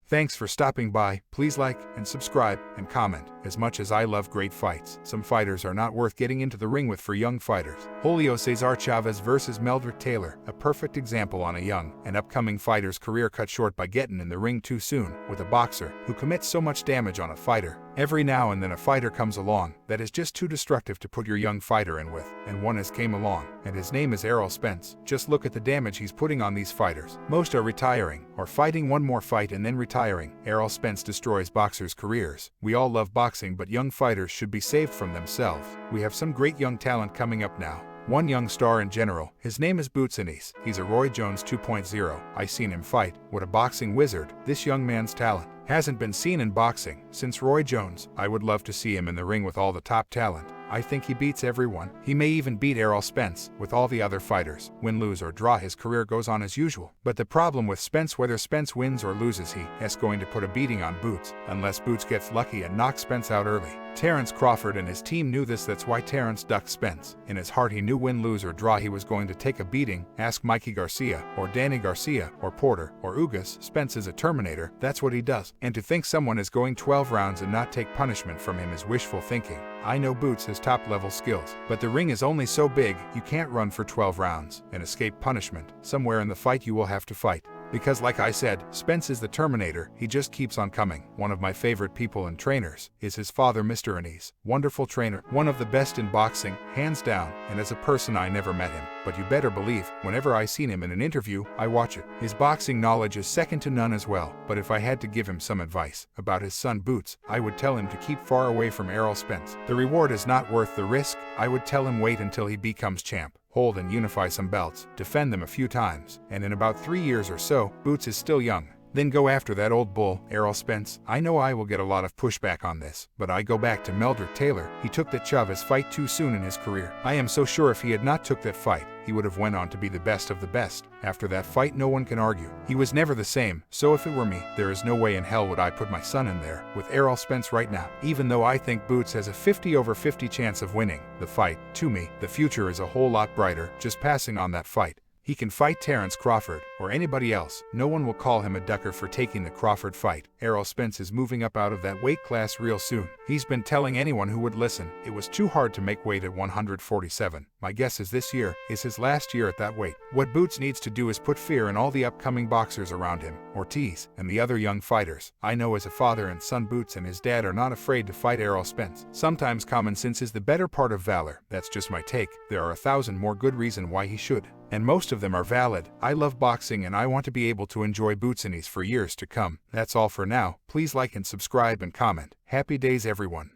Thanks for stopping by. Please like and subscribe and comment. As much as I love great fights, some fighters are not worth getting into the ring with for young fighters. Julio Cesar Chavez versus Meldrick Taylor, a perfect example on a young and upcoming fighter's career cut short by getting in the ring too soon with a boxer who commits so much damage on a fighter. Every now and then a fighter comes along that is just too destructive to put your young fighter in with, and one has came along, and his name is Errol Spence. Just look at the damage he's putting on these fighters. Most are retiring, or fighting one more fight and then retiring. Errol Spence destroys boxers' careers. We all love boxing, but young fighters should be saved from themselves. We have some great young talent coming up now. One young star in general, his name is Boots Ennis. He's a Roy Jones 2.0. I seen him fight. What a boxing wizard. This young man's talent hasn't been seen in boxing since Roy Jones. I would love to see him in the ring with all the top talent. I think he beats everyone. He may even beat Errol Spence with all the other fighters. Win, lose, or draw, his career goes on as usual. But the problem with Spence, whether Spence wins or loses, he is going to put a beating on Boots, unless Boots gets lucky and knocks Spence out early. Terrence Crawford and his team knew this. That's why Terrence ducked Spence. In his heart he knew win, lose, or draw he was going to take a beating. Ask Mikey Garcia, or Danny Garcia, or Porter, or Ugas. Spence is a Terminator. That's what he does. And to think someone is going 12 rounds and not take punishment from him is wishful thinking. I know Boots has top-level skills, but the ring is only so big, you can't run for 12 rounds and escape punishment. Somewhere in the fight you will have to fight. Because like I said, Spence is the Terminator. He just keeps on coming. One of my favorite people and trainers is his father, Mr. Ennis. Wonderful trainer, one of the best in boxing, hands down, and as a person I never met him. But you better believe, whenever I seen him in an interview, I watch it. His boxing knowledge is second to none as well. But if I had to give him some advice about his son Boots, I would tell him to keep far away from Errol Spence. The reward is not worth the risk. I would tell him wait until he becomes champ. Hold and unify some belts, defend them a few times, and in about 3 years or so, Boots is still young. Then go after that old bull, Errol Spence. I know I will get a lot of pushback on this, but I go back to Meldrick Taylor. He took that Chavez fight too soon in his career. I am so sure if he had not took that fight, he would have went on to be the best of the best. After that fight, no one can argue. He was never the same, so if it were me, there is no way in hell would I put my son in there with Errol Spence right now. Even though I think Boots has a 50/50 chance of winning the fight, to me, the future is a whole lot brighter just passing on that fight. He can fight Terrence Crawford or anybody else. No one will call him a ducker for taking the Crawford fight. Errol Spence is moving up out of that weight class real soon. He's been telling anyone who would listen it was too hard to make weight at 147. My guess is this year is his last year at that weight. What Boots needs to do is put fear in all the upcoming boxers around him, Ortiz, and the other young fighters. I know as a father and son, Boots and his dad are not afraid to fight Errol Spence. Sometimes common sense is the better part of valor. That's just my take. There are 1,000 more good reasons why he should, and most of them are valid. I love boxing and I want to be able to enjoy Boots Ennis for years to come. That's all for now. Please like and subscribe and comment. Happy days everyone.